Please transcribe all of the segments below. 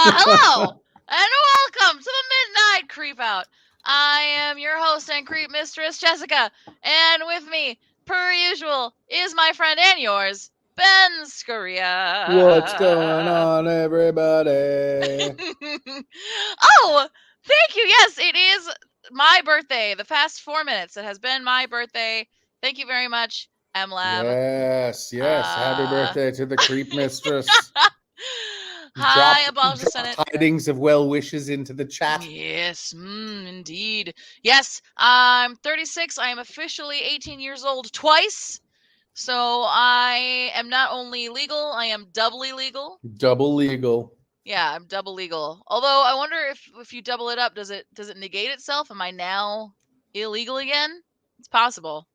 Hello and welcome to the Midnight Creepout. I am your host and creep mistress, Jessica, and with me, per usual, is my friend and yours, Ben What's going Scuria. on, everybody? Oh, thank you. Yes, it is my birthday. The past 4 minutes, it has been my birthday. Thank you very much, MLab. Yes, yes. Happy Uh, birthday to the creep mistress. Hi, abolish the Drop Senate. tidings of well wishes into the chat. Yes, indeed. Yes, I'm 36. I am officially 18 years old twice. So I am not only legal, I am doubly legal. Double legal. Yeah, I'm double legal. Although I wonder if you double it up, does it negate itself? Am I now illegal again? It's possible.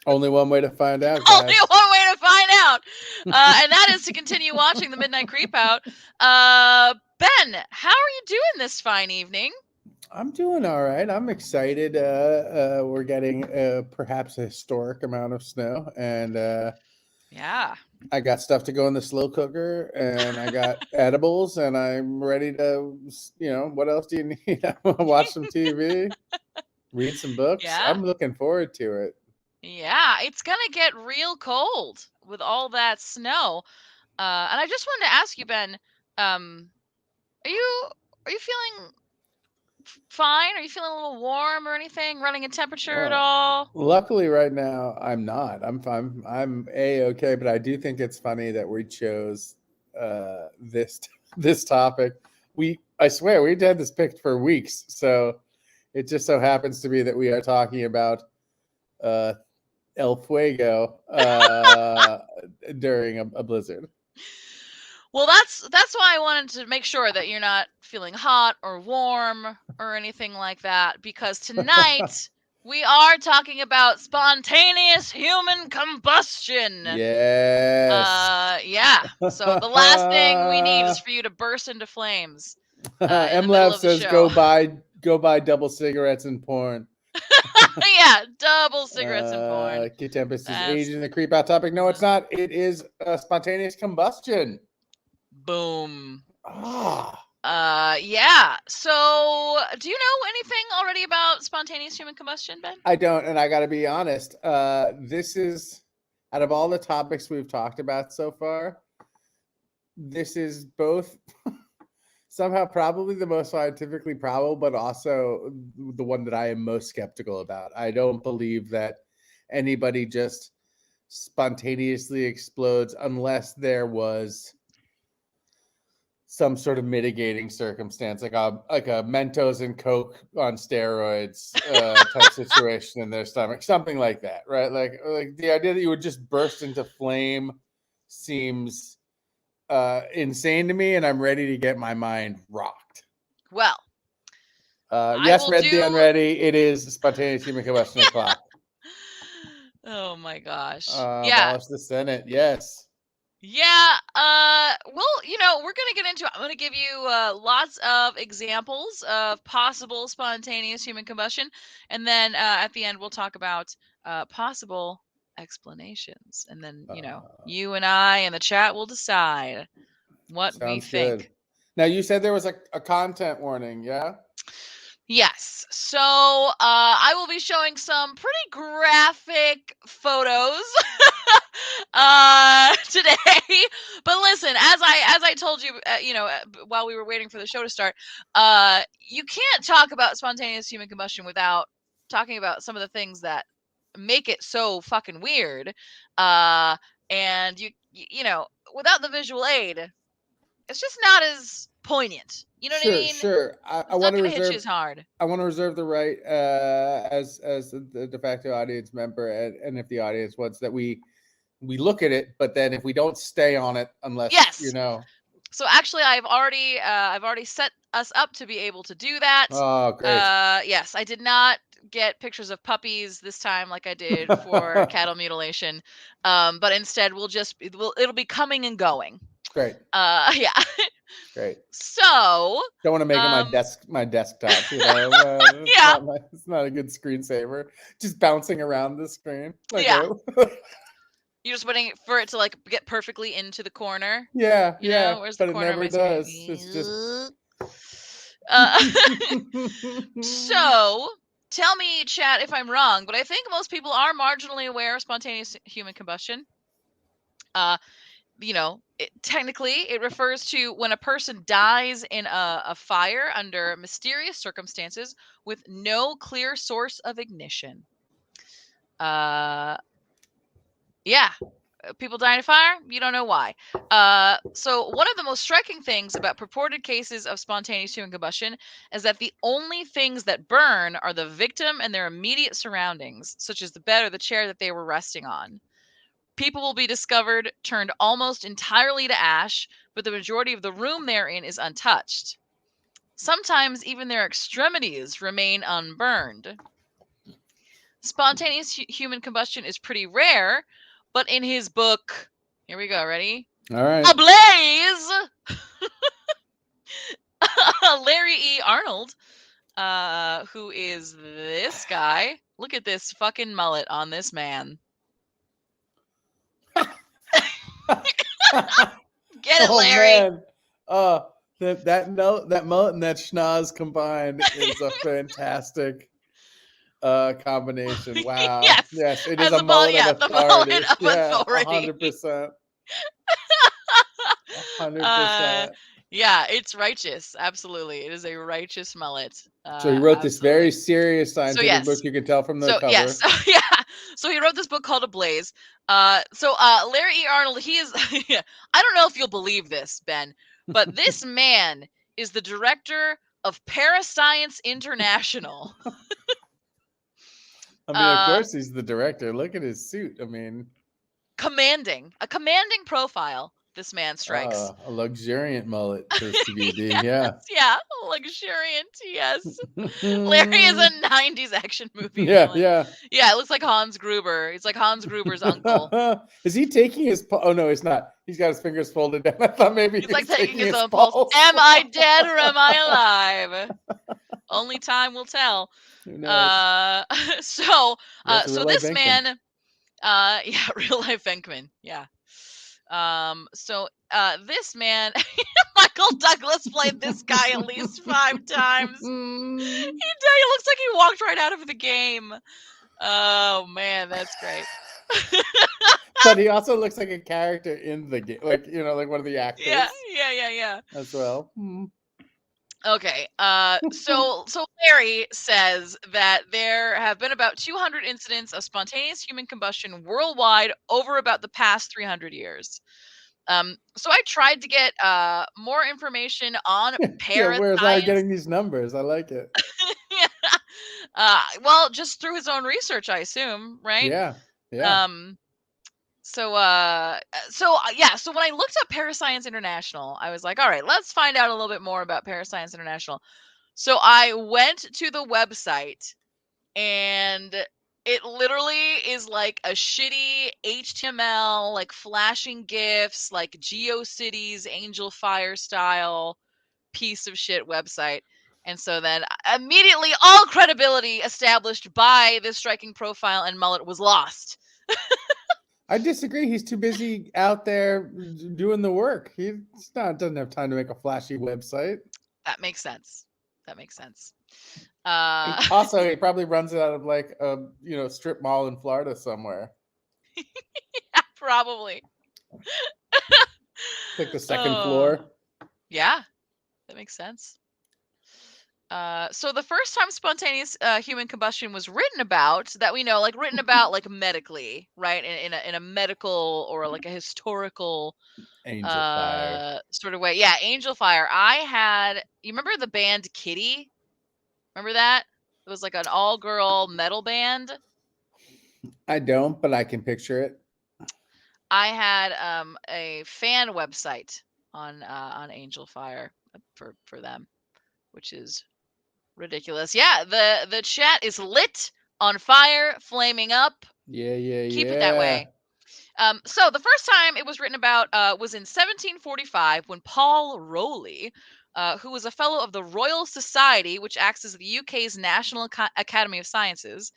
Only one way to find out, Only guys. one way to find out, and that is to continue watching the Midnight Creepout. Ben, how are you doing this fine evening? I'm doing all right. I'm excited. We're getting perhaps a historic amount of snow, and Yeah. I got stuff to go in the slow cooker, and I got edibles, and I'm ready to, what else do you need? I want to watch some TV, read some books. Yeah. I'm looking forward to it. Yeah, it's gonna get real cold with all that snow. And I just wanted to ask you, Ben, um, are you feeling fine? Are you feeling a little warm or anything? Running a temperature at Well, all? luckily, right now I'm not. I'm fine. I'm a okay, but I do think it's funny that we chose this this topic. I swear, we've had this picked for weeks, so it just so happens to be that we are talking about uh, El Fuego during a blizzard. Well, that's why I wanted to make sure that you're not feeling hot or warm or anything like that, because tonight we are talking about spontaneous human combustion. Yes. Yeah. So the last thing we need is for you to burst into flames in the middle MLab of the says show. go buy double cigarettes and porn. Yeah, double cigarettes and porn. Kid Tempest is That's aging the creep out topic. No, it's not. It is spontaneous combustion. boom. Ah, Yeah. So, do you know anything already about spontaneous human combustion, Ben? I don't, and I got to be honest. This is out of all the topics we've talked about so far, this is both somehow probably the most scientifically probable, but also the one that I am most skeptical about. I don't believe that anybody just spontaneously explodes unless there was some sort of mitigating circumstance, like a Mentos and Coke on steroids type situation in their stomach, something like that, right? Like the idea that you would just burst into flame seems insane to me, and I'm ready to get my mind rocked. Well, I Yes, will read the do. unready. It is spontaneous human combustion o'clock. Oh my gosh. Yeah. Abolish the Senate. Yes. Yeah, well, we're gonna get into it. I'm gonna give you lots of examples of possible spontaneous human combustion, and then at the end we'll talk about possible explanations, and then you and I and the chat will decide what we Sounds think. good. Now you said there was a content warning, yeah? Yes. So I will be showing some pretty graphic photos today. But listen, as I told you, while we were waiting for the show to start, you can't talk about spontaneous human combustion without talking about some of the things that make it so fucking weird. And without the visual aid, it's just not as poignant. You know what I Sure, mean? sure. I It's not want to gonna hit you reserve. as hard. I want to reserve the right, as the de facto audience member, and if the audience wants that we look at it, but then if we don't stay on it, unless Yes. you know. So actually, I've already set us up to be able to do that. Oh, great. Yes, I did not get pictures of puppies this time like I did for cattle mutilation, but instead it'll be coming and going. Great. Yeah. Great. So Don't want to make it um, my desktop. yeah, It's not a good screensaver. Just bouncing around the screen. Like, yeah. oh. You're just waiting for it to like get perfectly into the corner. Yeah, You yeah, know, where's the but it corner of never my screen? does. It's just. Uh, so, tell me, chat, if I'm wrong, but I think most people are marginally aware of spontaneous human combustion. You know, technically, it refers to when a person dies in a fire under mysterious circumstances with no clear source of ignition. Yeah, people die in a fire, you don't know why. So one of the most striking things about purported cases of spontaneous human combustion is that the only things that burn are the victim and their immediate surroundings, such as the bed or the chair that they were resting on. People will be discovered turned almost entirely to ash, but the majority of the room they're in is untouched. Sometimes even their extremities remain unburned. Spontaneous human combustion is pretty rare, but in his book, here we go, ready? All right. Ablaze! Larry E. Arnold, who is this guy. Look at this fucking mullet on this man. Get it, Larry. Man. That mullet and that schnoz combined is a fantastic combination. Wow. Yes. It is As a mullet of the mullet authority. of Yeah, authority. 100%. 100%. Yeah, it's righteous. Absolutely. It is a righteous mullet. So he wrote absolutely. this very serious scientific yes. book. You can tell from the So cover. yes, yeah. So he wrote this book called Ablaze. Larry E. Arnold, he is. I don't know if you'll believe this, Ben, but this man is the director of Parascience International. I mean, of course he's the director. Look at his suit. I mean, a commanding profile. This man strikes. A luxuriant mullet for CBD. Yeah. Yeah, luxuriant. Yes. Larry is a 90s action movie. Yeah, villain. yeah. Yeah, it looks like Hans Gruber. He's like Hans Gruber's uncle. Is he taking his? Oh no, he's not. He's got his fingers folded down. I thought maybe he's like taking his own pulse. Am I dead or am I alive? Only time will tell. Who knows? So this man, yeah, real life Venkman, yeah. This man, Michael Douglas played this guy at least 5 times. He looks like he walked right out of the game. Oh man, that's great. But he also looks like a character in the game, like like one of the actors. Yeah. As well. Okay. So Larry says that there have been about 200 incidents of spontaneous human combustion worldwide over about the past 300 years. So I tried to get more information on parascience. Where's I getting these numbers? I like it. Well, just through his own research, I assume, right? Yeah. So when I looked up Parascience International, I was like, all right, let's find out a little bit more about Parascience International. So I went to the website, and it literally is like a shitty HTML, like flashing GIFs, like GeoCities, Angel Fire style piece of shit website. And so then immediately all credibility established by this striking profile and mullet was lost. I disagree. He's too busy out there doing the work. He doesn't have time to make a flashy website. That makes sense. Also, he probably runs it out of like a strip mall in Florida somewhere. Yeah, probably. Like the second floor. Yeah, that makes sense. So the first time spontaneous human combustion was written about, that we know, like written about like medically, right? In a medical or like a historical Angel Fire sort of way. Yeah, Angel Fire. You remember the band Kitty? Remember that? It was like an all-girl metal band. I don't, but I can picture it. I had a fan website on Angel Fire for them, which is ridiculous. Yeah, the chat is lit, on fire, flaming up. Yeah. Keep it that way. So the first time it was written about was in 1745 when Paul Rowley, who was a fellow of the Royal Society, which acts as the UK's National Academy of Sciences,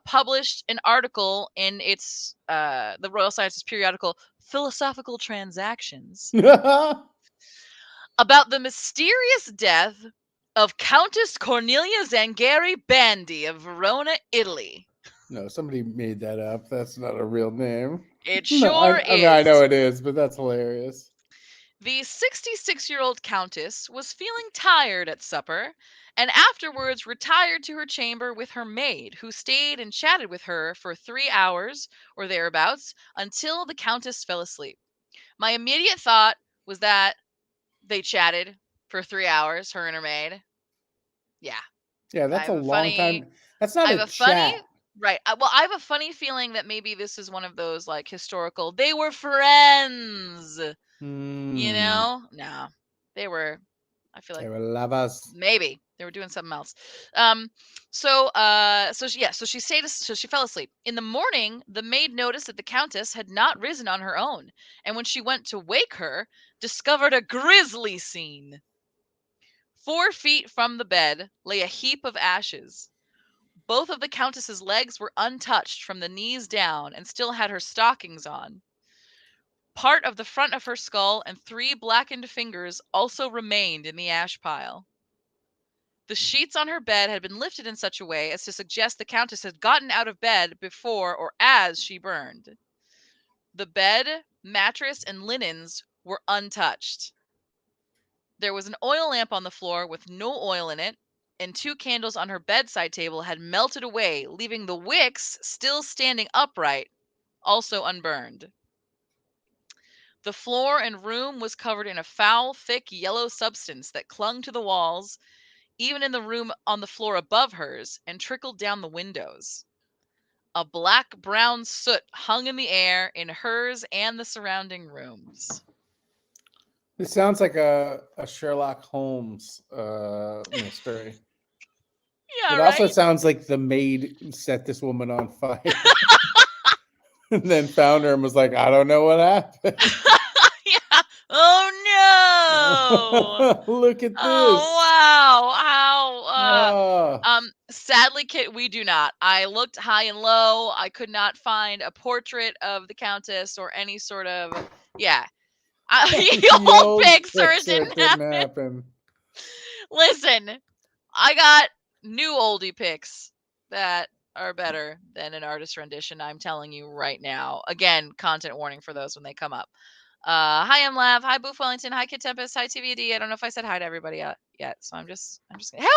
published an article in its the Royal Sciences periodical Philosophical Transactions about the mysterious death of Countess Cornelia Zangari Bandi of Verona, Italy. No, somebody made that up. That's not a real name. It No, sure I mean, I is. know it is, but that's hilarious. The 66-year-old countess was feeling tired at supper and afterwards retired to her chamber with her maid, who stayed and chatted with her for 3 hours or thereabouts until the countess fell asleep. My immediate thought was that they chatted for 3 hours, her and her maid. Yeah. Yeah, I that's a have a long funny time. That's not I have a a funny chat. right. Well, I have a funny feeling that maybe this is one of those like historical. They were friends. Hmm. No, they were. I feel They like were lovers. maybe they were doing something else. So she stayed. So she fell asleep. In the morning, the maid noticed that the countess had not risen on her own, and when she went to wake her, discovered a grisly scene. 4 feet from the bed lay a heap of ashes. Both of the countess's legs were untouched from the knees down and still had her stockings on. Part of the front of her skull and 3 blackened fingers also remained in the ash pile. The sheets on her bed had been lifted in such a way as to suggest the countess had gotten out of bed before or as she burned. The bed, mattress, and linens were untouched. There was an oil lamp on the floor with no oil in it, and 2 candles on her bedside table had melted away, leaving the wicks still standing upright, also unburned. The floor and room was covered in a foul, thick yellow substance that clung to the walls, even in the room on the floor above hers, and trickled down the windows. A black-brown soot hung in the air in hers and the surrounding rooms. This sounds like a Sherlock Holmes mystery. Yeah, It also right? sounds like the maid set this woman on fire and then found her and was like, I don't know what happened. Yeah. Oh no. Look at Oh this. wow. How Oh, sadly we do not. I looked high and low. I could not find a portrait of the countess or any sort of yeah. the Old old picture picture didn't didn't happen. happen. Listen, I got new oldie pics that are better than an artist rendition. I'm telling you right now. Again, content warning for those when they come up. Hi MLav, hi Boof Wellington, hi Kid Tempest, hi TVD. I don't know if I said hi to everybody yet, so I'm just hell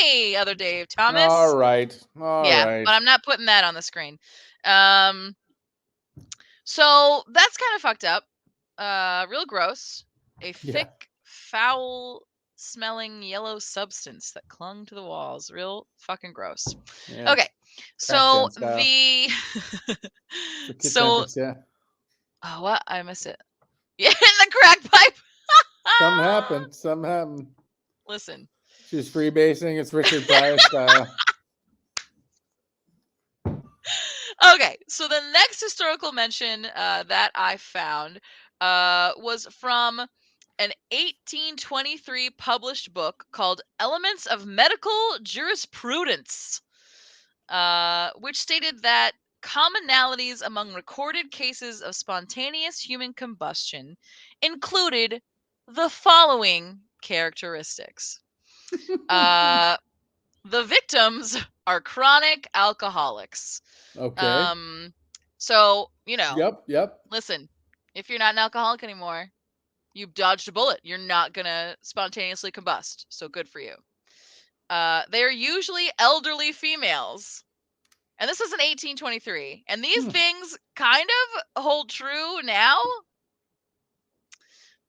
hey other Dave All Thomas. right. All Yeah, right. but I'm not putting that on the screen. Um, so that's kind of fucked up. Real gross. A Yeah. thick, foul smelling yellow substance that clung to the walls. Real fucking gross. Yeah. Okay. So Crackdown style. the For Kid so Tempest, yeah. oh what? I missed it. Yeah, in the crack pipe. Something happened. Something happened. Listen. She was freebasing. It's Richard Pryor style. Okay, so the next historical mention that I found was from an 1823 published book called Elements of Medical Jurisprudence, which stated that commonalities among recorded cases of spontaneous human combustion included the following characteristics. The victims are chronic alcoholics. Okay. Um, so, Yep. listen, if you're not an alcoholic anymore, you've dodged a bullet. You're not going to spontaneously combust. So good for you. They are usually elderly females. And this is in 1823. And these things kind of hold true now.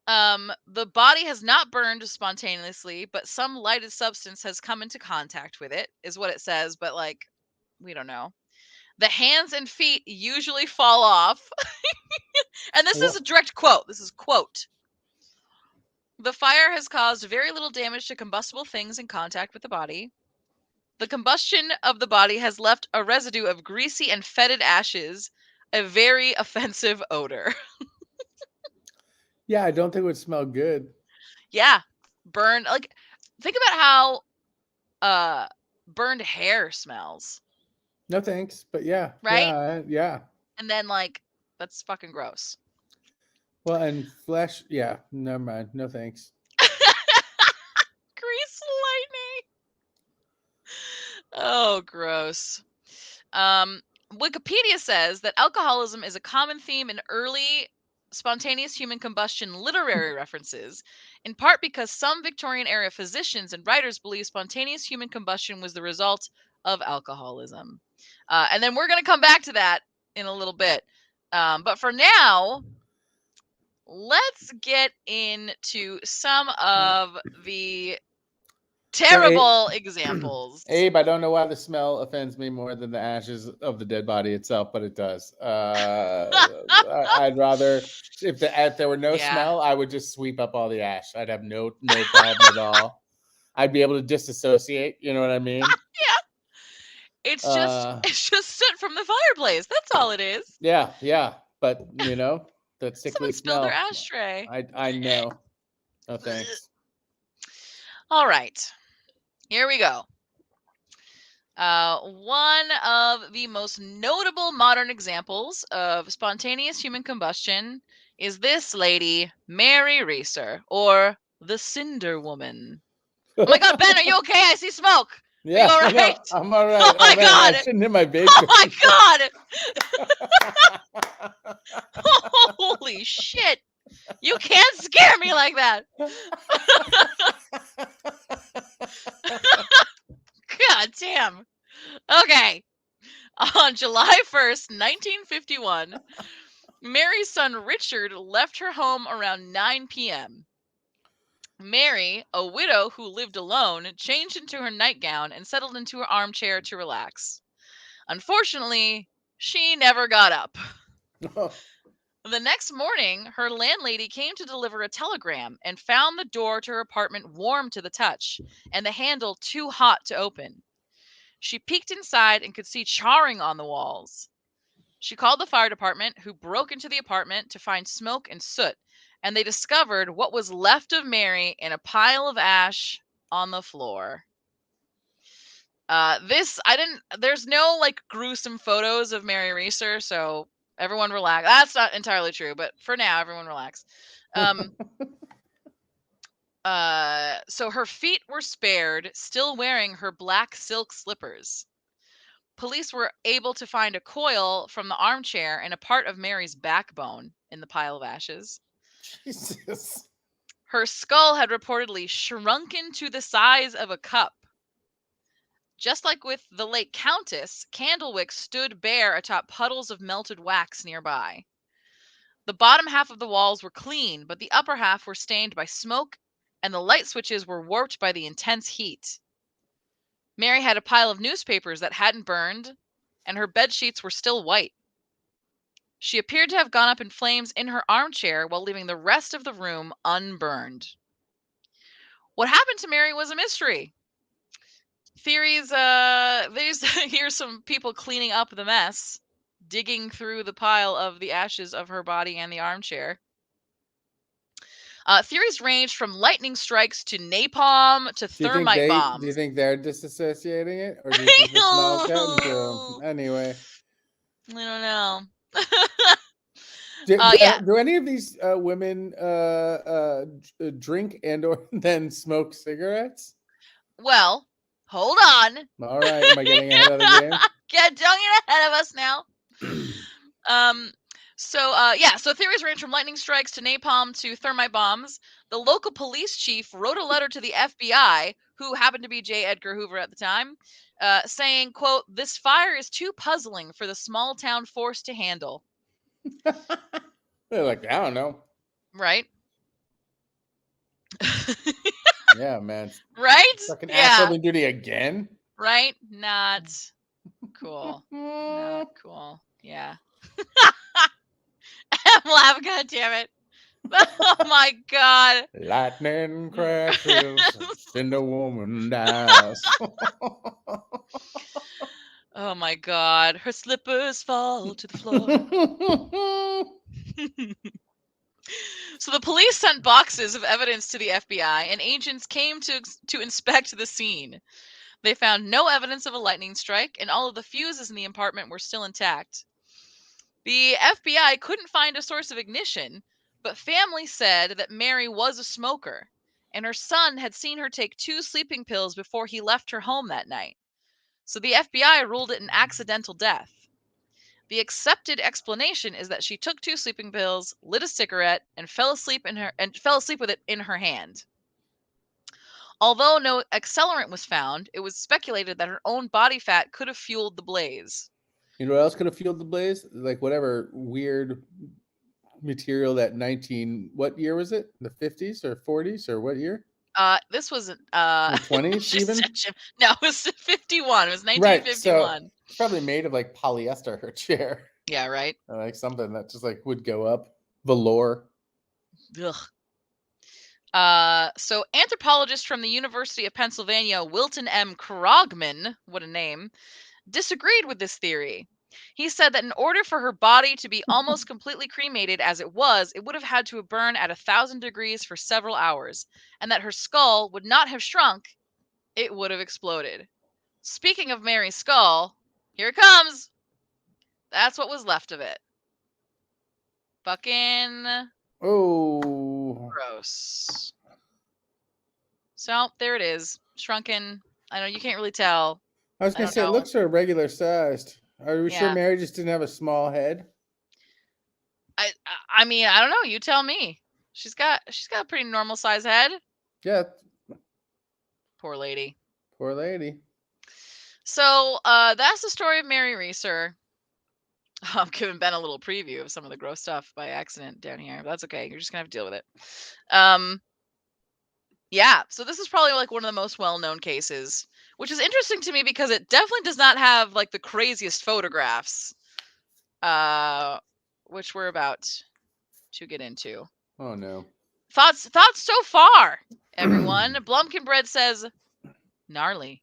The body has not burned spontaneously, but some lighted substance has come into contact with it, is what it says. But, like, we don't know. The hands and feet usually fall off. And this is a direct quote. This is quote. The fire has caused very little damage to combustible things in contact with the body. The combustion of the body has left a residue of greasy and fetid ashes, a very offensive odor. Yeah, I don't think it would smell good. Yeah, burned. Like, think about how burned hair smells. No thanks, but yeah, right? yeah. And then like that's fucking gross. Well, and flesh, yeah. Never mind. No thanks. Grease lightning. Oh, gross. Um, Wikipedia says that alcoholism is a common theme in early spontaneous human combustion literary references, in part because some Victorian era physicians and writers believe spontaneous human combustion was the result of alcoholism. And then we're going to come back to that in a little bit. But for now, let's get into some of the terrible examples. Abe, I don't know why the smell offends me more than the ashes of the dead body itself, but it does. I'd rather if there were no smell, I would just sweep up all the ash. I'd have no problem at all. I'd be able to disassociate. You know what I mean? Yeah. It's just soot from the fireplace. That's all it is. Yeah. But that sickly smell. Their ashtray. I know. No thanks. All right. Here we go. One of the most notable modern examples of spontaneous human combustion is this lady, Mary Reeser, or the Cinder Woman. Oh my God, Ben, are you okay? I see smoke. Yeah, are you all right? I'm all right. Oh my God. I shouldn't hit my vape. Oh my God. Holy shit. You can't scare me like that. God damn. Okay. On July 1st, 1951, Mary's son Richard left her home around 9 p.m. Mary, a widow who lived alone, changed into her nightgown and settled into her armchair to relax. Unfortunately, she never got up. The next morning, her landlady came to deliver a telegram and found the door to her apartment warm to the touch and the handle too hot to open. She peeked inside and could see charring on the walls. She called the fire department, who broke into the apartment to find smoke and soot, and they discovered what was left of Mary in a pile of ash on the floor. There's no like gruesome photos of Mary Reeser, so everyone relax. That's not entirely true, but for now, everyone relax. So her feet were spared, still wearing her black silk slippers. Police were able to find a coil from the armchair and a part of Mary's backbone in the pile of ashes. Jesus. Her skull had reportedly shrunken to the size of a cup. Just like with the late Countess, candlewick stood bare atop puddles of melted wax nearby. The bottom half of the walls were clean, but the upper half were stained by smoke, and the light switches were warped by the intense heat. Mary had a pile of newspapers that hadn't burned, and her bed sheets were still white. She appeared to have gone up in flames in her armchair while leaving the rest of the room unburned. What happened to Mary was a mystery. Theories, here's some people cleaning up the mess, digging through the pile of the ashes of her body and the armchair. Theories ranged from lightning strikes to napalm to thermite bombs. Do you think they're disassociating it, or do you think the smell's getting to them? Anyway, I don't know. Do any of these women drink and or then smoke cigarettes? Well, hold on. All right, am I getting ahead of the game? Don't get ahead of us now. So theories range from lightning strikes to napalm to thermite bombs. The local police chief wrote a letter to the FBI, who happened to be J. Edgar Hoover at the time, saying, quote, "This fire is too puzzling for the small town force to handle." They're like, I don't know. Right? Yeah, man. Right? Fucking asshole duty again? Right? Not cool. Not cool. Yeah. I'm laughing, God damn it. Oh my God. Lightning crashes, Cinder Woman dies. Oh my God. Her slippers fall to the floor. So the police sent boxes of evidence to the FBI, and agents came to inspect the scene. They found no evidence of a lightning strike, and all of the fuses in the apartment were still intact. The FBI couldn't find a source of ignition, but family said that Mary was a smoker, and her son had seen her take 2 sleeping pills before he left her home that night. So the FBI ruled it an accidental death. The accepted explanation is that she took 2 sleeping pills, lit a cigarette, and fell asleep with it in her hand. Although no accelerant was found, it was speculated that her own body fat could have fueled the blaze. You know what else could have fueled the blaze? Like whatever weird material that what year was it? The 50s or 40s or what year? This was The 20s even? No, it was 51. It was 1951. Right, so it's probably made of like polyester, her chair. Yeah, right. Or like something that just like would go up. Velour. Ugh. So anthropologist from the University of Pennsylvania, Wilton M. Krogman, what a name, disagreed with this theory. He said that in order for her body to be almost completely cremated as it would have had to burn at 1,000 degrees for several hours, and that her skull would not have shrunk, it would have exploded. Speaking of Mary's skull, here it comes. That's what was left of it. Fucking gross. So there it is, shrunken. I know you can't really tell. I was gonna say it looks sort of regular sized. Are we sure Mary just didn't have a small head? I mean, I don't know. You tell me. She's got a pretty normal size head. Yeah. Poor lady. Poor lady. So that's the story of Mary Reeser. I'm giving Ben a little preview of some of the gross stuff by accident down here, but that's okay. You're just gonna have to deal with it. Yeah, so this is probably like one of the most well-known cases, which is interesting to me because it definitely does not have like the craziest photographs, which we're about to get into. Oh no. Thoughts so far, everyone. Blumpkin Bread says, gnarly.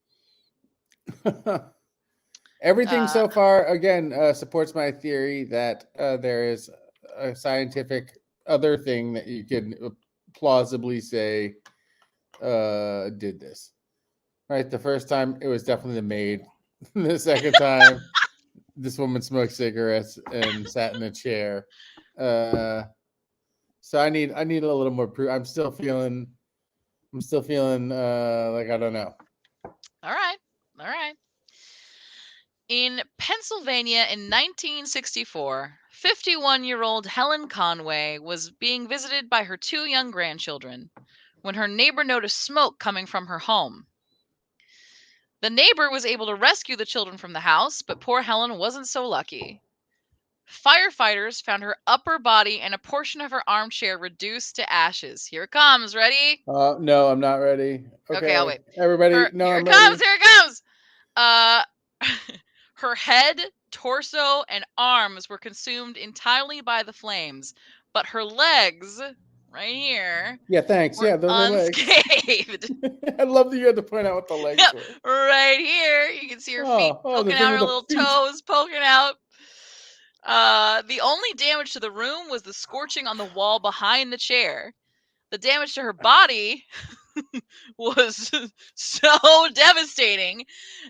Everything so far, again, supports my theory that there is a scientific other thing that you can plausibly say did this. Right? The first time, it was definitely the maid. The second time, this woman smoked cigarettes and sat in a chair. So I need a little more proof. I'm still feeling like I don't know. All right. In Pennsylvania in 1964, 51-year-old Helen Conway was being visited by her 2 young grandchildren when her neighbor noticed smoke coming from her home. The neighbor was able to rescue the children from the house, but poor Helen wasn't so lucky. Firefighters found her upper body and a portion of her armchair reduced to ashes. Here it comes. Ready? No, I'm not ready. Okay, I'll wait. Everybody, Here it comes. Her head, torso, and arms were consumed entirely by the flames, but her legs, right here, thanks. were those unscathed. I love that you had to point out what the legs were. Right here, you can see her feet poking out, her little toes poking out. The only damage to the room was the scorching on the wall behind the chair. The damage to her body was so devastating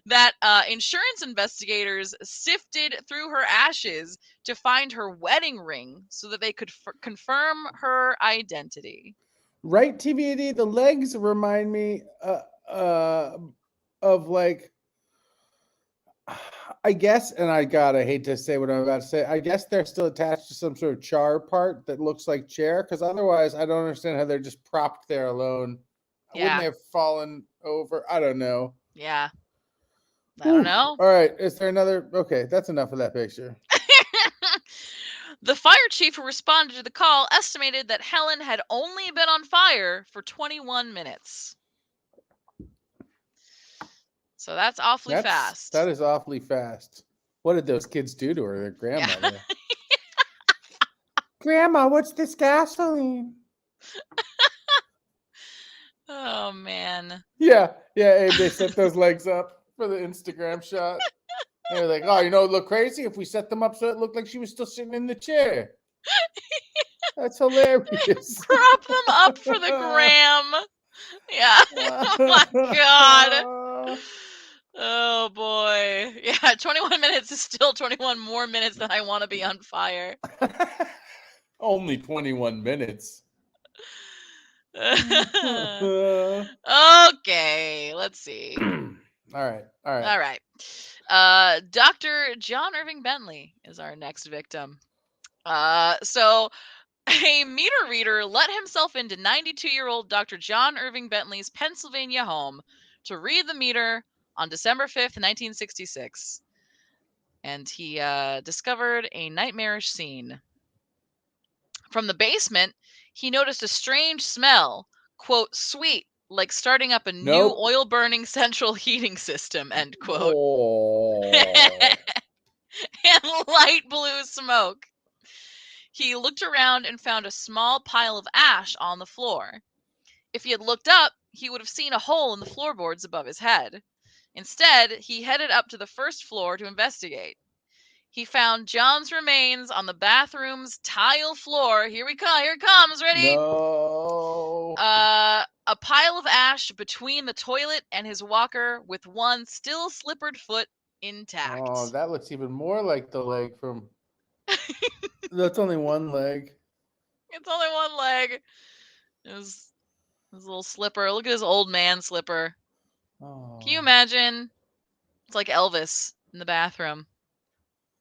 that insurance investigators sifted through her ashes to find her wedding ring so that they could confirm her identity. Right, TBAD, the legs remind me of like, I guess, and I hate to say what I'm about to say, I guess they're still attached to some sort of char part that looks like chair, because otherwise I don't understand how they're just propped there alone. Yeah. Wouldn't they have fallen over? I don't know. Yeah. I don't know. All right. Is there another? Okay, that's enough of that picture. The fire chief who responded to the call estimated that Helen had only been on fire for 21 minutes. So that's awfully fast. That is awfully fast. What did those kids do to her, their grandmother? Grandma, what's this gasoline? Oh, man. Yeah, Abe, they set those legs up for the Instagram shot. They're like, oh, it'd look crazy if we set them up so it looked like she was still sitting in the chair. That's hilarious. Prop them up for the gram. Yeah. Oh, my God. Oh boy. Yeah, 21 minutes is still 21 more minutes than I want to be on fire. Only 21 minutes. Okay, let's see. All right. All right. Dr. John Irving Bentley is our next victim. So a meter reader let himself into 92-year-old Dr. John Irving Bentley's Pennsylvania home to read the meter on December 5th, 1966. And he discovered a nightmarish scene. From the basement, he noticed a strange smell, quote, sweet, like starting up a new Nope. oil-burning central heating system, end quote, Oh. and light blue smoke. He looked around and found a small pile of ash on the floor. If he had looked up, he would have seen a hole in the floorboards above his head. Instead, he headed up to the first floor to investigate. He found John's remains on the bathroom's tile floor. Here it comes, ready? No. A pile of ash between the toilet and his walker with one still slippered foot intact. Oh, that looks even more like the leg from. That's only one leg. It's only one leg. His little slipper. Look at his old man slipper. Oh. Can you imagine? It's like Elvis in the bathroom.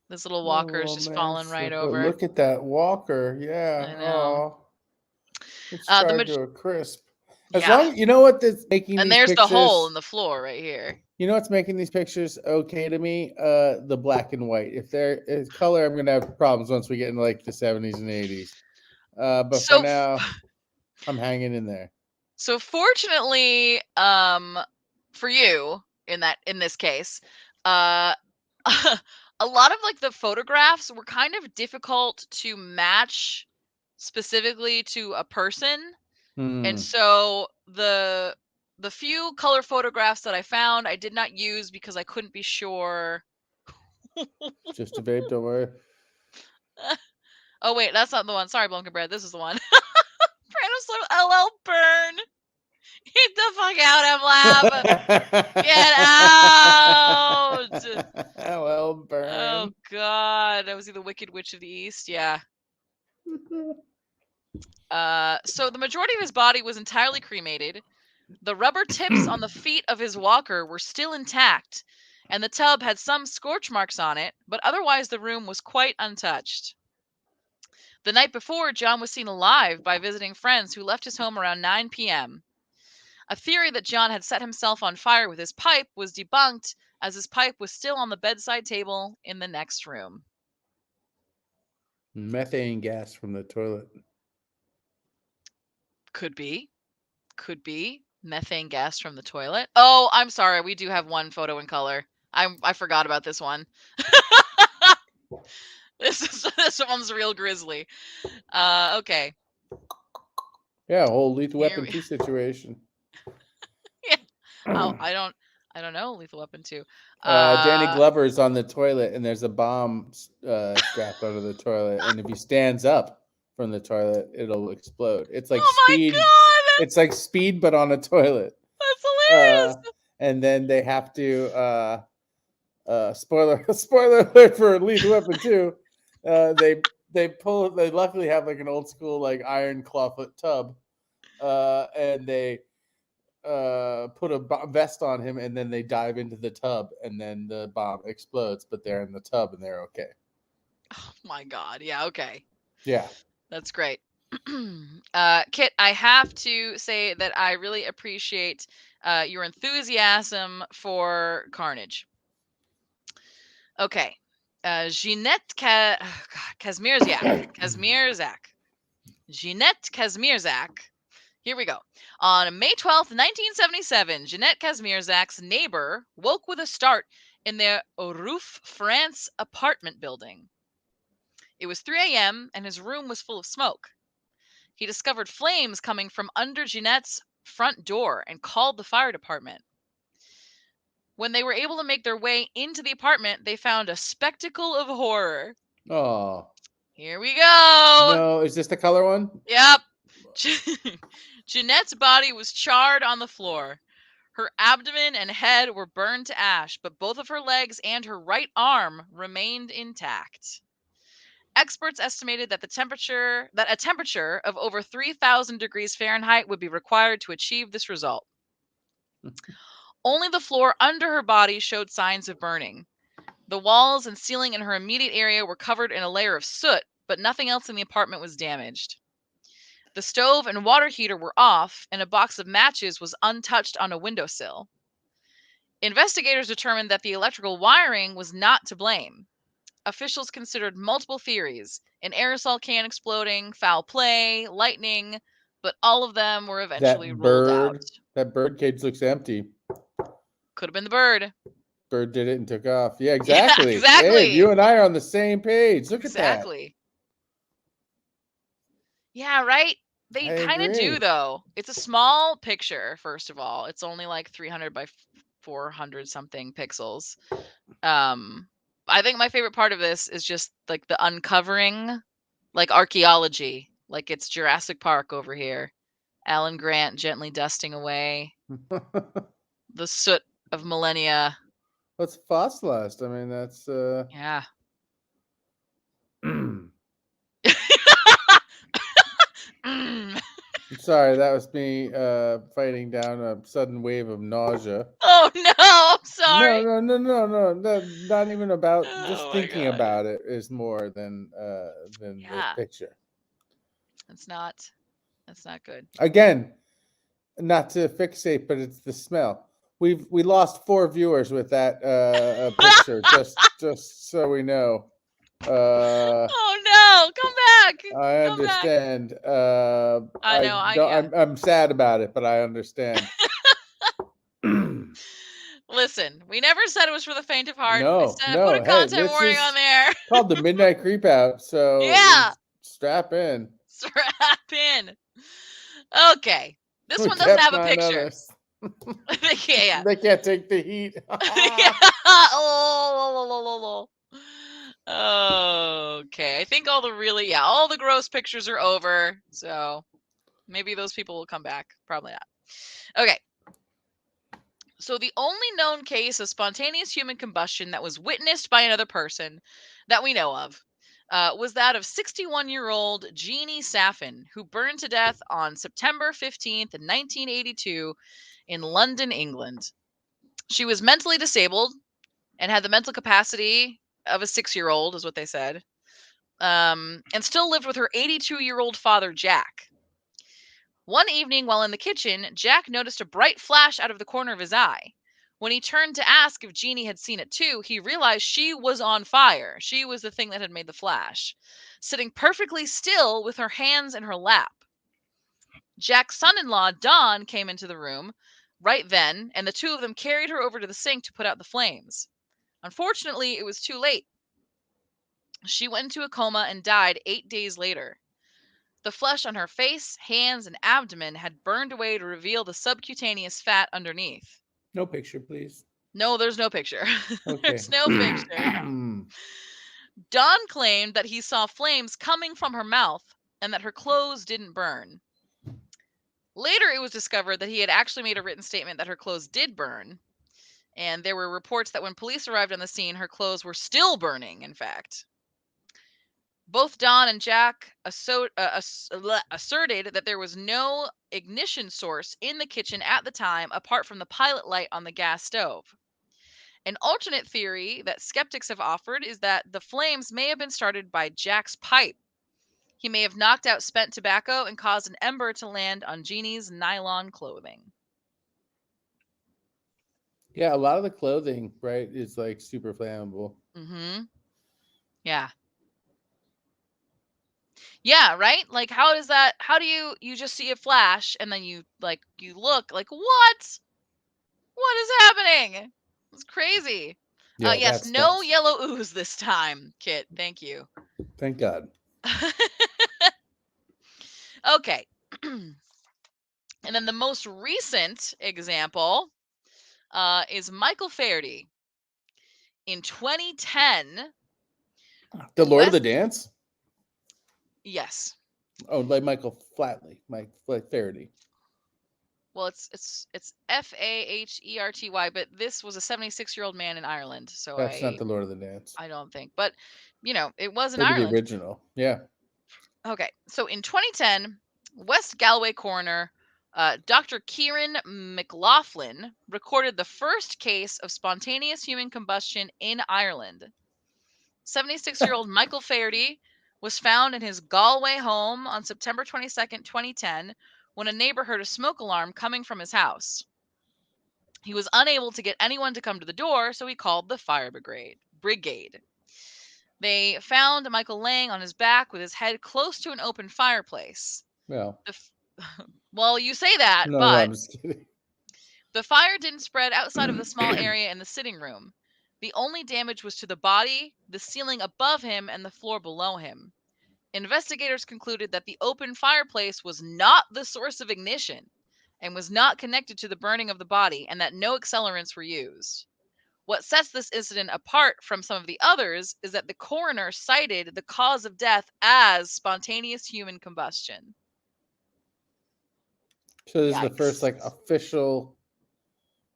This little walker is just falling right over. Look at that walker. Yeah. I know. Oh. It's charred to a crisp. As long, you know what that's making and these there's pictures, the hole in the floor right here. You know what's making these pictures okay to me? The black and white. If they're color, I'm gonna have problems once we get into like the 70s and 80s. But So for now, I'm hanging in there. So fortunately, for you in this case, a lot of like the photographs were kind of difficult to match specifically to a person. And so the few color photographs that I found, I did not use because I couldn't be sure. Just a vape, don't worry. Oh wait, that's not the one. Sorry, Blunken Bread. This is the one. LL Burn. Get the fuck out, MLab. Get out. LL Burn. Oh god, was he the Wicked Witch of the East? Yeah. So the majority of his body was entirely cremated. The rubber tips on the feet of his walker were still intact, and the tub had some scorch marks on it, but otherwise the room was quite untouched. The night before, John was seen alive by visiting friends who left his home around 9 p.m. A theory that John had set himself on fire with his pipe was debunked, as his pipe was still on the bedside table in the next room. Methane gas from the toilet. Could be. Methane gas from the toilet. Oh, I'm sorry. We do have one photo in color. I forgot about this one. This one's real grisly. Okay. Yeah, whole Lethal Weapon 2 situation. Yeah. Oh, I don't know. Lethal Weapon 2. Danny Glover's on the toilet, and there's a bomb strapped under the toilet, and if he stands up from the toilet, it'll explode. It's like Speed. My God! It's like Speed, but on a toilet. That's hilarious. And then they have to spoiler alert for Lethal Weapon 2. They luckily have like an old school like iron clawfoot tub, and they put a vest on him, and then they dive into the tub, and then the bomb explodes, but they're in the tub and they're okay. Oh my God. Yeah. Okay. Yeah. That's great. Kit, I have to say that I really appreciate your enthusiasm for Carnage. Okay. Jeanette Kazmierzak. Jeanette Kazmierzak. Here we go. On May 12th, 1977, Jeanette Kazmierzak's neighbor woke with a start in their Roof, France apartment building. It was 3 a.m. and his room was full of smoke. He discovered flames coming from under Jeanette's front door and called the fire department. When they were able to make their way into the apartment, they found a spectacle of horror. Oh. Here we go. No, is this the color one? Yep. Jeanette's body was charred on the floor. Her abdomen and head were burned to ash, but both of her legs and her right arm remained intact. Experts estimated that a temperature of over 3,000 degrees Fahrenheit would be required to achieve this result. Only the floor under her body showed signs of burning. The walls and ceiling in her immediate area were covered in a layer of soot, but nothing else in the apartment was damaged. The stove and water heater were off, and a box of matches was untouched on a windowsill. Investigators determined that the electrical wiring was not to blame. Officials considered multiple theories: an aerosol can exploding, foul play, lightning, but all of them were eventually ruled out. That bird cage looks empty. Could have been the bird. Bird did it and took off. Yeah, exactly. Yeah, exactly. Hey, you and I are on the same page. Look at that. Exactly. Yeah, right? They kind of do, though. It's a small picture, first of all. It's only like 300 by 400 something pixels. I think my favorite part of this is just like the uncovering, like archaeology. Like it's Jurassic Park over here. Alan Grant gently dusting away the soot of millennia. What's fossilized? I mean, that's Yeah. Sorry, that was me fighting down a sudden wave of nausea. Oh no, I'm sorry. No. Not even about just thinking about it is more than the picture. That's not good. Again, not to fixate, but it's the smell. We lost 4 viewers with that picture. just so we know. Oh no! Come back. I understand. I know. I'm sad about it, but I understand. Listen, we never said it was for the faint of heart. No. Put a content warning on there. Called the Midnight Creep Out. So yeah, strap in. Strap in. Okay, this one doesn't have a picture. Yeah. They can't take the heat. Yeah. Okay, I think all the gross pictures are over. So maybe those people will come back. Probably not. Okay. So the only known case of spontaneous human combustion that was witnessed by another person that we know of was that of 61-year-old Jeannie Saffin, who burned to death on September 15th, 1982 in London, England. She was mentally disabled and had the mental capacity of a 6-year-old, is what they said, and still lived with her 82-year-old father, Jack. One evening while in the kitchen, Jack noticed a bright flash out of the corner of his eye. When he turned to ask if Jeannie had seen it too, he realized she was on fire. She was the thing that had made the flash, sitting perfectly still with her hands in her lap. Jack's son-in-law, Don, came into the room right then, and the two of them carried her over to the sink to put out the flames. Unfortunately, it was too late. She went into a coma and died 8 days later. The flesh on her face, hands, and abdomen had burned away to reveal the subcutaneous fat underneath. No picture, please. No, there's no picture. Okay. There's no picture. Don claimed that he saw flames coming from her mouth and that her clothes didn't burn. Later, it was discovered that he had actually made a written statement that her clothes did burn. And there were reports that when police arrived on the scene, her clothes were still burning, in fact. Both Don and Jack asserted that there was no ignition source in the kitchen at the time apart from the pilot light on the gas stove. An alternate theory that skeptics have offered is that the flames may have been started by Jack's pipe. He may have knocked out spent tobacco and caused an ember to land on Jeannie's nylon clothing. Yeah, a lot of the clothing, right, is like super flammable. Mm-hmm. Yeah. Yeah, right? Like how do you just see a flash and then you look like what? What is happening? It's crazy. Yeah, yes, no yellow ooze this time, Kit. Thank you. Thank God. Okay. And then the most recent example is Michael Faherty. In 2010. The Lord of the Dance? Yes. Oh, like Michael Flatley. Mike Faherty. Well, it's Faherty, but this was a 76-year-old man in Ireland, so That's not the Lord of the Dance. I don't think. But it was in Maybe the Ireland. original. Yeah. Okay, so in 2010, West Galway coroner Dr. Kieran McLaughlin recorded the first case of spontaneous human combustion in Ireland. 76-year-old Michael Faherty was found in his Galway home on September 22nd, 2010, when a neighbor heard a smoke alarm coming from his house. He was unable to get anyone to come to the door, so he called the fire brigade. They found Michael laying on his back with his head close to an open fireplace. Well, well, you say that, no, but I'm just kidding. The fire didn't spread outside of the small area in the sitting room. The only damage was to the body, the ceiling above him, and the floor below him. Investigators concluded that the open fireplace was not the source of ignition and was not connected to the burning of the body, and that no accelerants were used. What sets this incident apart from some of the others is that the coroner cited the cause of death as spontaneous human combustion. So this is the first official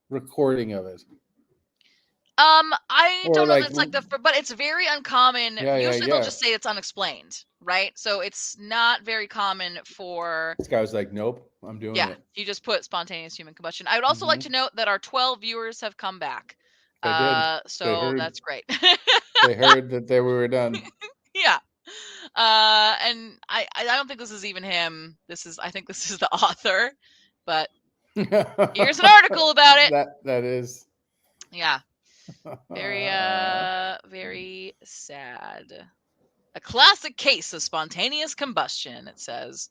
recording of it. I don't know if it's but it's very uncommon. Usually they'll just say it's unexplained, right? So it's not very common for. This guy was like, nope, I'm doing it. Yeah, he just put spontaneous human combustion. I would also like to note that our 12 viewers have come back. They did. So that's great. They heard that we were done. Yeah. And I don't think this is even him. I think this is the author, but here's an article about it. That is. Yeah. Very very sad. A classic case of spontaneous combustion, it says.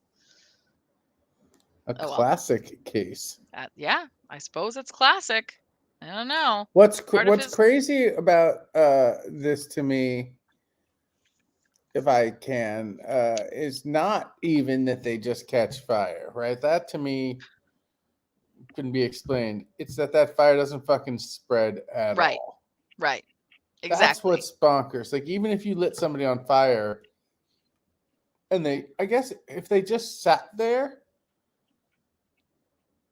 A classic case. Yeah, I suppose it's classic. I don't know. What's crazy about this to me, if I can, is not even that they just catch fire, right? That to me couldn't be explained. It's that fire doesn't fucking spread at all. Right. Exactly. That's what's bonkers. Like, even if you lit somebody on fire and I guess if they just sat there,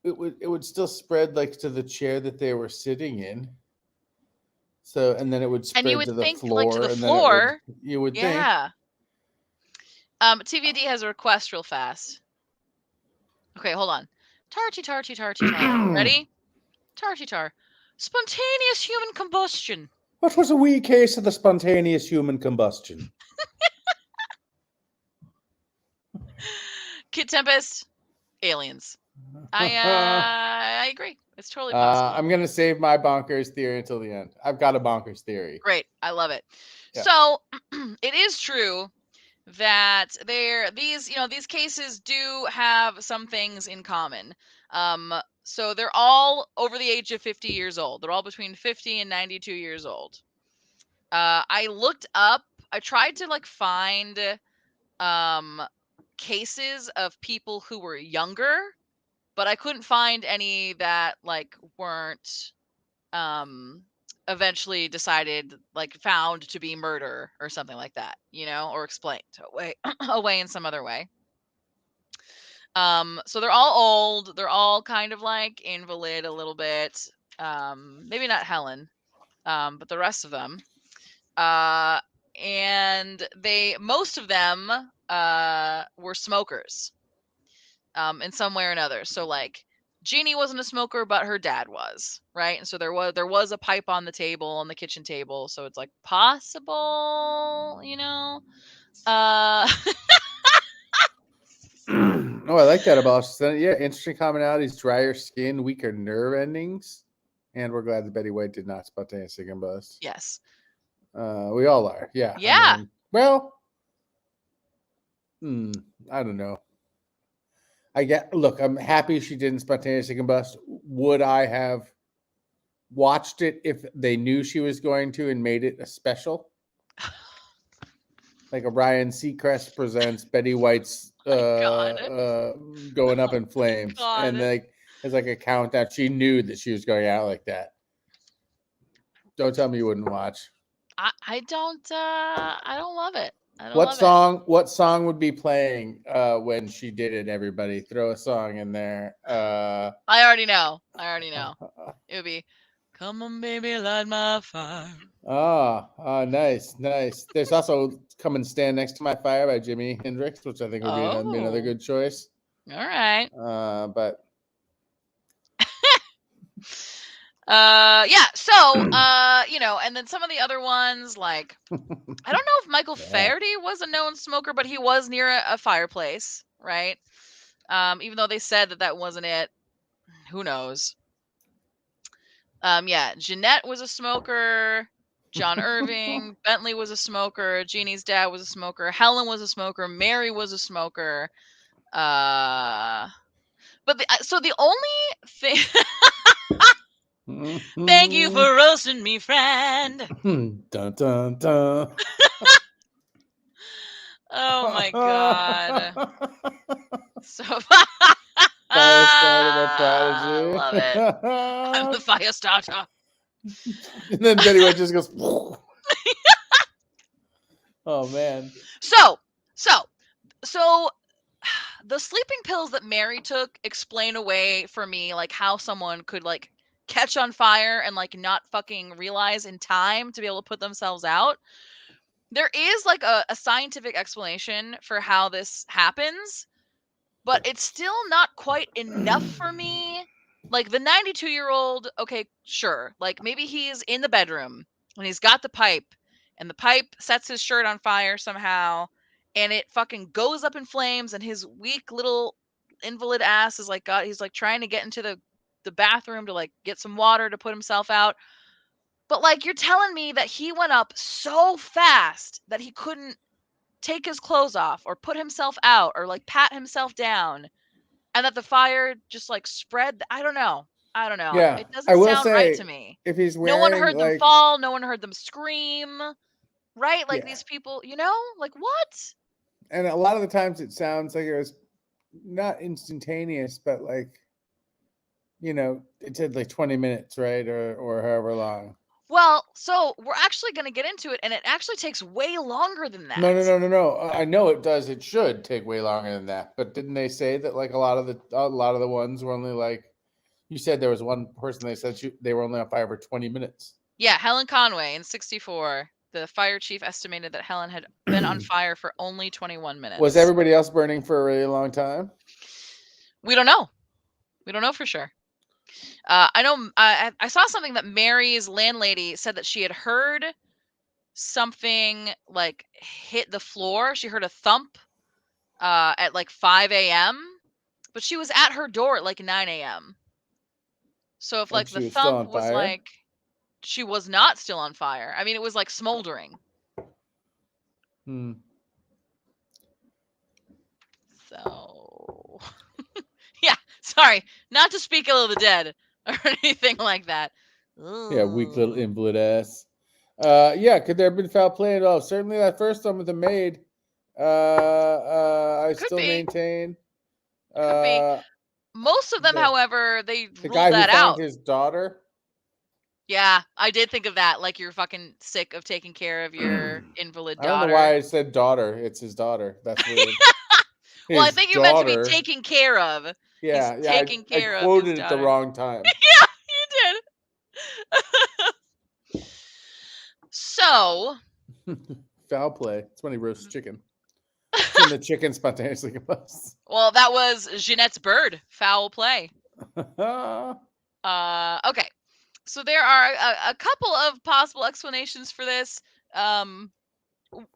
it would still spread like to the chair that they were sitting in. So, and then it would spread to the floor. Like to the floor. You would think. Yeah. TVD has a request real fast. Okay, hold on. Tar. Ready? Tar. Spontaneous human combustion. What was a wee case of the spontaneous human combustion? Kid Tempest, aliens. I agree. It's totally possible. I'm gonna save my bonkers theory until the end. I've got a bonkers theory. Great, I love it. Yeah. So it is true that these cases do have some things in common. So they're all over the age of 50 years old. They're all between 50 and 92 years old. I looked up. I tried to find cases of people who were younger, but I couldn't find any that weren't eventually decided found to be murder or something like that, or explained away in some other way. So they're all old. They're all kind of invalid a little bit. Maybe not Helen, but the rest of them. And most of them were smokers in some way or another. So Jeannie wasn't a smoker, but her dad was, right? And so there was a pipe on the table, on the kitchen table. So it's possible, Oh, I like that about yeah, interesting commonalities: drier skin, weaker nerve endings, and we're glad that Betty White did not spontaneously combust. Yes, we all are. Yeah. Yeah. I don't know. Look, I'm happy she didn't spontaneously combust. Would I have watched it if they knew she was going to and made it a special? Like a Ryan Seacrest presents Betty White's going up in flames. And it's like a countdown. She knew that she was going out like that. Don't tell me you wouldn't watch. I don't love it. I don't love it. What song would be playing when she did it? Everybody, throw a song in there. I already know. It would be, "Come on, baby, light my fire." Nice. There's also "Come and Stand Next to My Fire" by Jimi Hendrix, which I think would be another Oh, good choice. all right. But Yeah. So, and then some of the other ones, like, I don't know if Michael Faherty was a known smoker, but he was near a fireplace, right? Even though they said that wasn't it. Who knows? Yeah, Jeanette was a smoker. John Irving, Bentley was a smoker. Jeannie's dad was a smoker. Helen was a smoker. Mary was a smoker. But the only thing. Thank you for roasting me, friend. Dun dun dun. Oh my god. So Fire starter by Prodigy. I love it. I'm the fire starter. And then Betty White just goes. Oh man. So the sleeping pills that Mary took explain away for me like how someone could like catch on fire and like not fucking realize in time to be able to put themselves out. There is like a scientific explanation for how this happens, but it's still not quite enough for me. Like the 92-year-old, okay, sure. Like maybe he's in the bedroom and he's got the pipe and the pipe sets his shirt on fire somehow and it fucking goes up in flames and his weak little invalid ass is like he's like trying to get into the bathroom to like get some water to put himself out. But like you're telling me that he went up so fast that he couldn't take his clothes off or put himself out or like pat himself down and that the fire just like spread. I don't know. Yeah, It I doesn't will sound right say to me. if he's No one wearing heard them like fall. No one heard them scream. Right? Like yeah, these people, like what? and a lot of the times it sounds like it was not instantaneous, but like it said like 20 minutes, right, or however long. Well, so we're actually going to get into it, and it actually takes way longer than that. No. I know it does. It should take way longer than that. But didn't they say that like a lot of the ones were only like you said there was one person they said they were only on fire for 20 minutes. Yeah, Helen Conway in 64. The fire chief estimated that Helen had been on fire for only 21 minutes. Was everybody else burning for a really long time? We don't know. We don't know for sure. I know I saw something that Mary's landlady said that she had heard something like hit the floor. She heard a thump at like 5 a.m., but she was at her door at like 9 a.m. So if like the thump was like, she was not still on fire. I mean, it was like smoldering. So, yeah, sorry, not to speak ill of the dead or anything like that. Yeah, weak little invalid ass. Yeah, could there have been foul play at all? Certainly that first one with the maid. I Could still be. maintain. Could be. Most of them, however, they the ruled guy that who found out. his daughter. Yeah, I did think of that. Like you're fucking sick of taking care of your invalid daughter. I don't know why I said daughter. It's his daughter. That's weird. Well, I think you meant to be taken care of. Yeah, He's taking care I of quoted his it the daughter. wrong time. Yeah, you did. So, foul play. It's when he roasts chicken. It's when the chicken spontaneously combusts. Well, that was Jeanette's bird. Foul play. Okay. So there are a couple of possible explanations for this.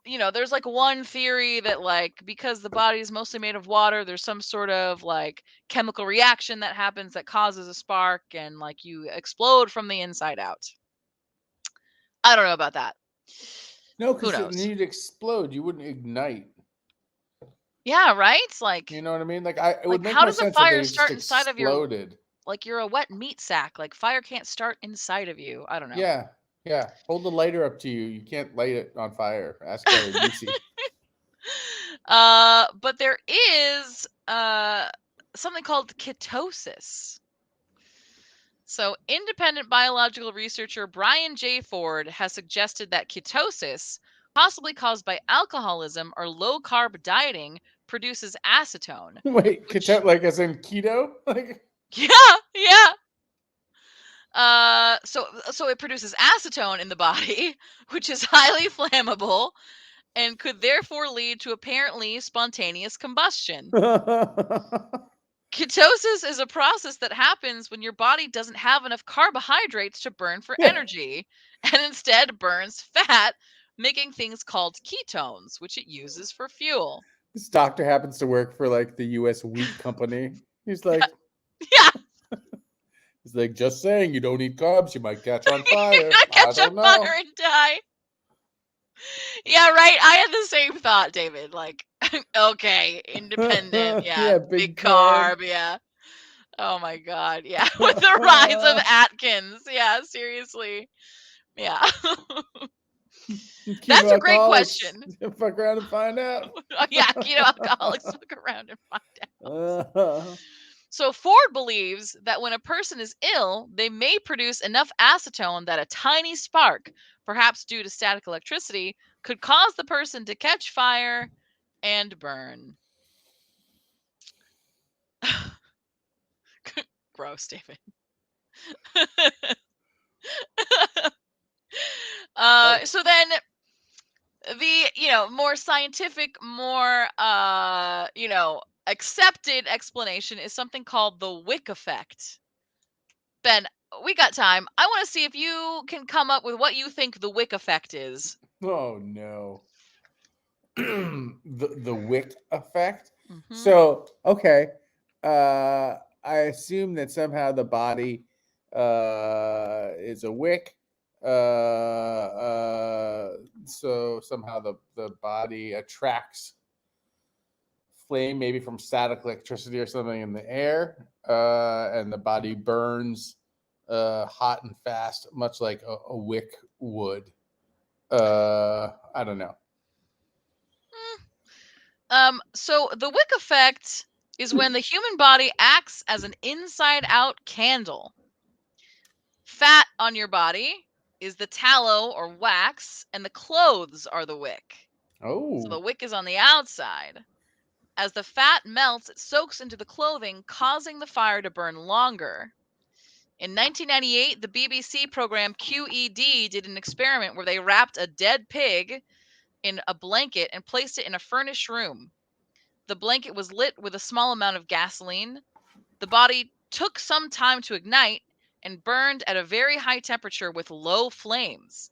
There's like one theory that like because the body is mostly made of water, there's some sort of like chemical reaction that happens that causes a spark and like you explode from the inside out. I don't know about that. No, because you'd explode. You wouldn't ignite. Yeah, right? Like, you know what I mean? Like it would make how more does sense a fire if they start just inside of your exploded. like you're a wet meat sack. Like fire can't start inside of you. I don't know. Yeah. Hold the lighter up to you. You can't light it on fire. Ask Gary Busey. But there is something called ketosis. So, independent biological researcher Brian J. Ford has suggested that ketosis, possibly caused by alcoholism or low-carb dieting, produces acetone. Wait, Which, like as in keto? Like, yeah. So it produces acetone in the body, which is highly flammable and could therefore lead to apparently spontaneous combustion. Ketosis is a process that happens when your body doesn't have enough carbohydrates to burn for energy and instead burns fat, making things called ketones, which it uses for fuel. this doctor happens to work for like the U.S. Wheat Company. He's like, Yeah, he's like, just saying, you don't eat carbs, you might catch on fire. I I catch on don't know. fire and die. Yeah, right. I had the same thought, David. Like, okay, independent, Yeah, big big carb, yeah. Oh my God, yeah. With the rise of Atkins, yeah, seriously, yeah. Keto That's a great alcoholics. question. Fuck around and find out. Yeah, keto alcoholics look around and find out. So Ford believes that when a person is ill, they may produce enough acetone that a tiny spark, perhaps due to static electricity, could cause the person to catch fire and burn. Gross, David. So then the more scientific, more accepted explanation is something called the Wick Effect. Ben, we got time. I want to see if you can come up with what you think the Wick Effect is. Oh no. The Wick Effect. Mm-hmm. So okay, I assume that somehow the body is a wick. So somehow the body attracts flame, maybe from static electricity or something in the air, and the body burns hot and fast, much like a wick would. I don't know. So the Wick Effect is when the human body acts as an inside-out candle. Fat on your body is the tallow or wax, and the clothes are the wick. Oh. So the wick is on the outside. As the fat melts, it soaks into the clothing, causing the fire to burn longer. In 1998, the BBC program QED did an experiment where they wrapped a dead pig in a blanket and placed it in a furnished room. The blanket was lit with a small amount of gasoline. The body took some time to ignite and burned at a very high temperature with low flames.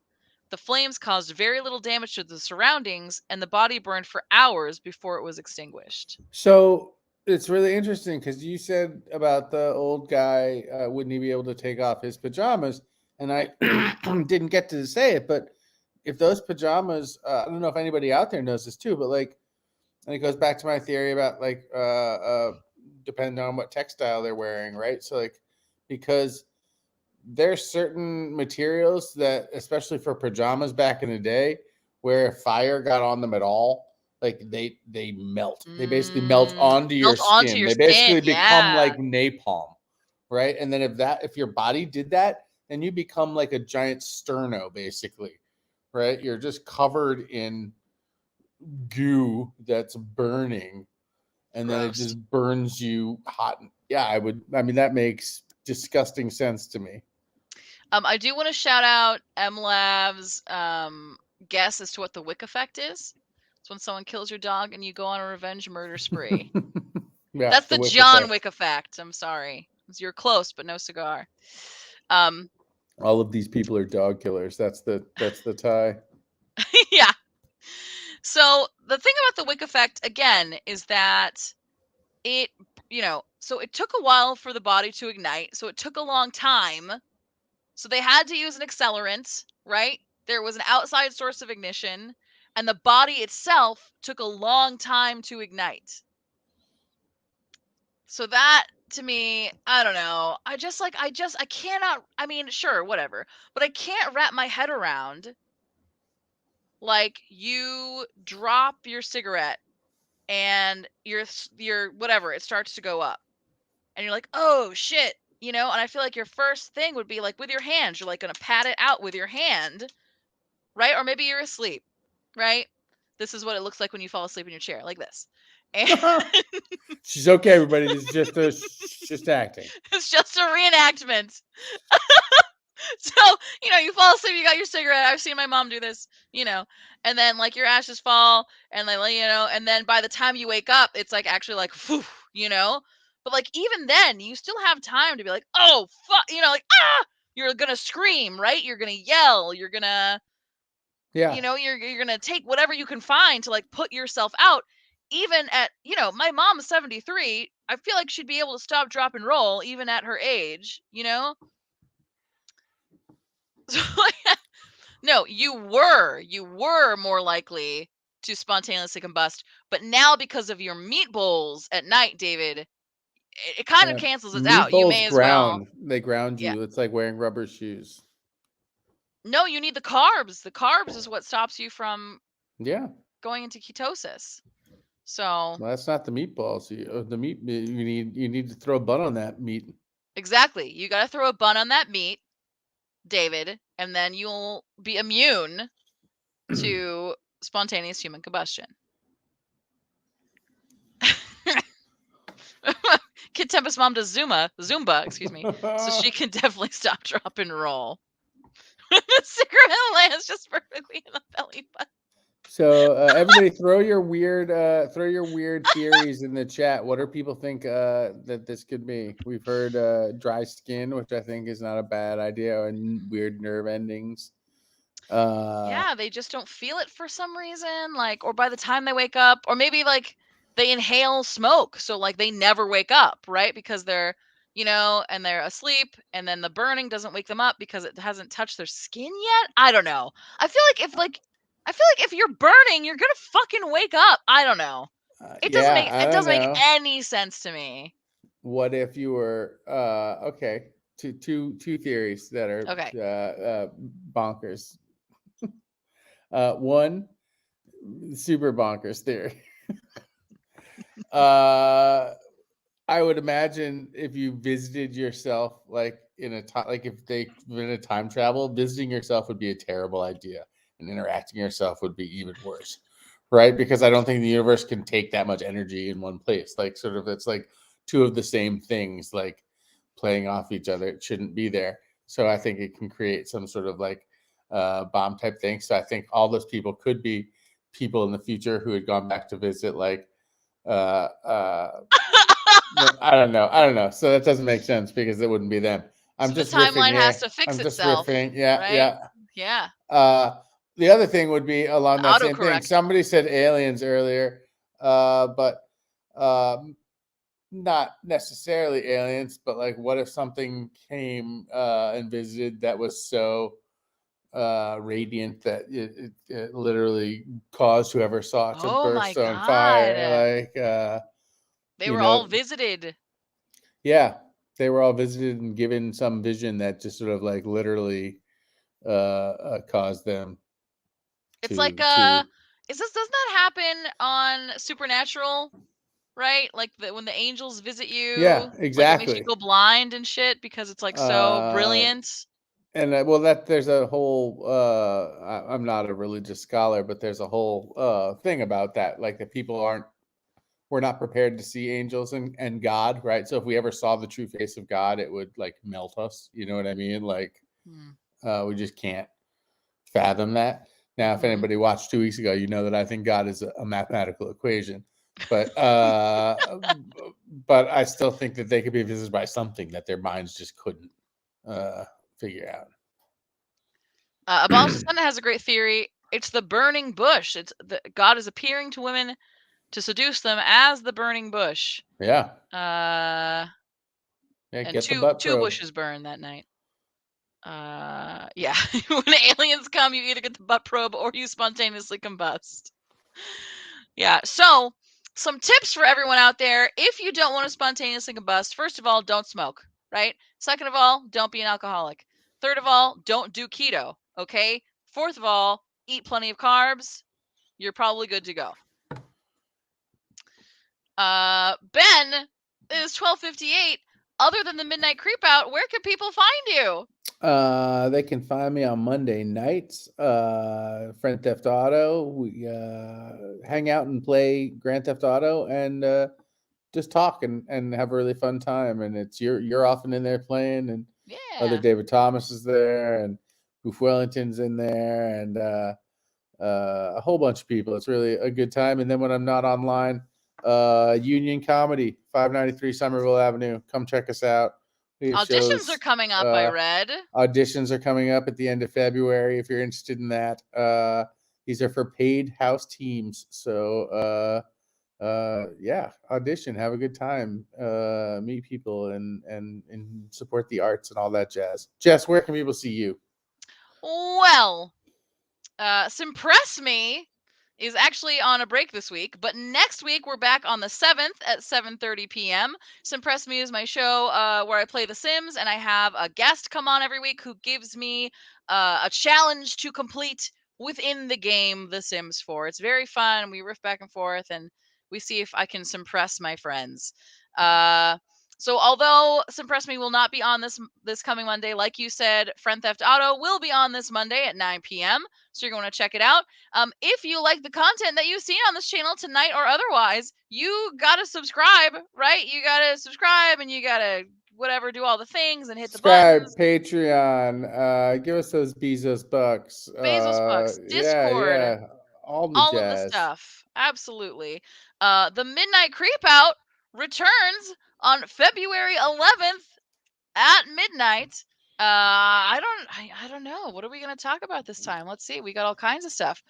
The flames caused very little damage to the surroundings, and the body burned for hours before it was extinguished. So it's really interesting because you said about the old guy, wouldn't he be able to take off his pajamas? And I didn't get to say it, but if those pajamas, I don't know if anybody out there knows this too, but like, and it goes back to my theory about like, depending on what textile they're wearing, right? So like, because there's certain materials that, especially for pajamas back in the day, where if fire got on them at all, like they melt. They basically melt onto your skin. They basically become like napalm, right? And then if your body did that, then you become like a giant sterno, basically, right? You're just covered in goo that's burning, and then it just burns you hot. Yeah, I mean, that makes disgusting sense to me. I do want to shout out MLab's guess as to what the Wick Effect is. It's when someone kills your dog and you go on a revenge murder spree. Yeah, that's the John Wick Effect. I'm sorry. You're close, but no cigar. All of these people are dog killers. That's the tie. Yeah. So the thing about the Wick Effect, again, is that it, so it took a while for the body to ignite. So it took a long time. So they had to use an accelerant, right? There was an outside source of ignition, and the body itself took a long time to ignite. So that, to me, I don't know. I cannot, I mean, sure, whatever. But I can't wrap my head around, like, you drop your cigarette and your whatever, it starts to go up. And you're like, oh, shit. And I feel like your first thing would be, like, with your hands. You're, like, going to pat it out with your hand. Right? Or maybe you're asleep. right? This is what it looks like when you fall asleep in your chair, like this. And She's okay, everybody. This is just acting. it's just a reenactment. So, you fall asleep, you got your cigarette. I've seen my mom do this, and then like your ashes fall, and then, and then by the time you wake up, it's like actually like, phew, but like even then, you still have time to be like, oh, fuck, like, you're going to scream, right? You're going to yell. You're going to, Yeah. you're going to take whatever you can find to like put yourself out. Even at, my mom's 73, I feel like she'd be able to stop, drop, and roll even at her age, So, no, you were more likely to spontaneously combust, but now because of your meat bowls at night, David, it kind of cancels it out. You may as well. They ground you. Yeah. It's like wearing rubber shoes. No, you need the carbs. The carbs is what stops you from going into ketosis. So well, that's not the meatballs. The meat you need to throw a bun on that meat. Exactly. You got to throw a bun on that meat, David, and then you'll be immune to spontaneous human combustion. Kid Tempest mom does Zumba, excuse me, so she can definitely stop, drop, and roll. The cigarette lands just perfectly in the belly button. So everybody, throw your weird theories in the chat. What do people think that this could be? We've heard dry skin, which I think is not a bad idea, and weird nerve endings. Yeah, they just don't feel it for some reason, like, or by the time they wake up, or maybe like they inhale smoke, so like they never wake up, right? Because they're, and they're asleep, and then the burning doesn't wake them up because it hasn't touched their skin yet. I don't know. I feel like if you're burning, you're gonna fucking wake up. I don't know. It doesn't make any sense to me. What if you were okay? Two theories that are bonkers. One, super bonkers theory. I would imagine if you visited yourself like in a time, like if they in a time travel, visiting yourself would be a terrible idea, and interacting yourself would be even worse, right? Because I don't think the universe can take that much energy in one place. Like sort of, it's like two of the same things, like playing off each other. It shouldn't be there. So I think it can create some sort of like bomb type thing. So I think all those people could be people in the future who had gone back to visit, like I don't know. So that doesn't make sense because it wouldn't be them. I'm so just the timeline riffing has here. to fix I'm just itself. riffing. Yeah, right? Yeah. The other thing would be along that same thing. Somebody said aliens earlier, but not necessarily aliens. But like, what if something came and visited that was so radiant that it literally caused whoever saw it to burst on fire? Like they were all visited. Yeah, they were all visited and given some vision that just sort of like literally caused them. It's like doesn't that happen on Supernatural? Right? Like when the angels visit you. Yeah, exactly. Like it makes you go blind and shit because it's like so brilliant. And well, there's a whole. I'm not a religious scholar, but there's a whole thing about that. Like that we're not prepared to see angels and God, right? So if we ever saw the true face of God, it would like melt us. You know what I mean? Like we just can't fathom that. Now, if anybody watched 2 weeks ago, you know that I think God is a mathematical equation. But but I still think that they could be visited by something that their minds just couldn't figure out. Abolished Sunday has a great theory. It's the burning bush. God is appearing to women to seduce them as the burning bush. Yeah. And get two bushes burned that night. Yeah. When aliens come, you either get the butt probe or you spontaneously combust. Yeah. So, some tips for everyone out there. If you don't want to spontaneously combust, first of all, don't smoke, right? Second of all, don't be an alcoholic. Third of all, don't do keto, okay? Fourth of all, eat plenty of carbs. You're probably good to go. Ben is 12:58. Other than the Midnight Creepout, where can people find you? They can find me on Monday nights. Friend Theft Auto. We hang out and play Grand Theft Auto and just talk and have a really fun time. And it's you're often in there playing, and other Yeah. David Thomas is there, and Boof Wellington's in there, and a whole bunch of people. It's really a good time. And then when I'm not online, Union Comedy, 593 Somerville Avenue. Come check us out. We have Auditions are shows. coming up, I read. Auditions are coming up at the end of February if you're interested in that. These are for paid house teams. So yeah, audition, have a good time, meet people and support the arts and all that jazz. Jess, where can people see you? Well, Suppress Me is actually on a break this week, but next week we're back on the 7th at 7:30 p.m. Suppress Me is my show where I play The Sims, and I have a guest come on every week who gives me a challenge to complete within the game The Sims 4. It's very fun. We riff back and forth, and we see if I can suppress my friends. So although Suppress Me will not be on this coming Monday, like you said, Friend Theft Auto will be on this Monday at 9 p.m. So you're going to check it out. If you like the content that you've seen on this channel tonight or otherwise, you gotta subscribe, right? You gotta subscribe and you gotta whatever, do all the things and hit the Subscribe, buttons. Patreon, give us those Bezos bucks. Bezos bucks, Discord, Yeah, all the all of the jazz. stuff. Absolutely. The Midnight Creepout returns on February 11th at midnight. I don't know. What are we gonna talk about this time? Let's see. We got all kinds of stuff.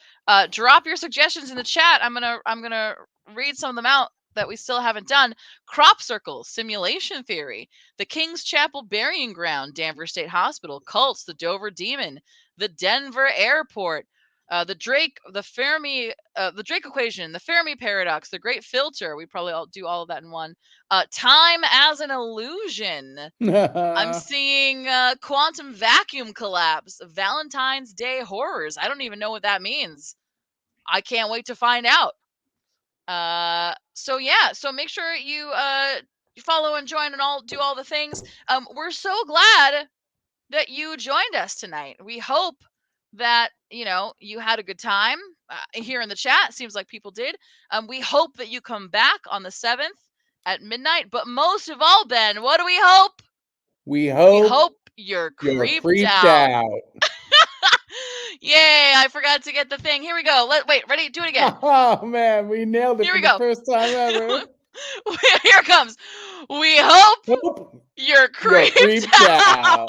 Drop your suggestions in the chat. I'm gonna read some of them out that we still haven't done. Crop circles, simulation theory, the King's Chapel burying ground, Danvers State Hospital, cults, the Dover Demon, the Denver Airport, the Drake equation, the Fermi paradox, the Great Filter. We probably all do all of that in one. Time as an illusion. I'm seeing quantum vacuum collapse, Valentine's Day horrors. I don't even know what that means. I can't wait to find out. So yeah, so make sure you follow and join and all do all the things. We're so glad that you joined us tonight. We hope that you had a good time here in the chat. Seems like people did. We hope that you come back on the 7th at midnight. But most of all, Ben, what do we hope? We hope you're you're creeped out. Yay, I forgot to get the thing. Here we go. Wait, ready? Do it again. Oh man, we nailed it. Here for we the go. First time ever. Here it comes. We hope you're creeped out.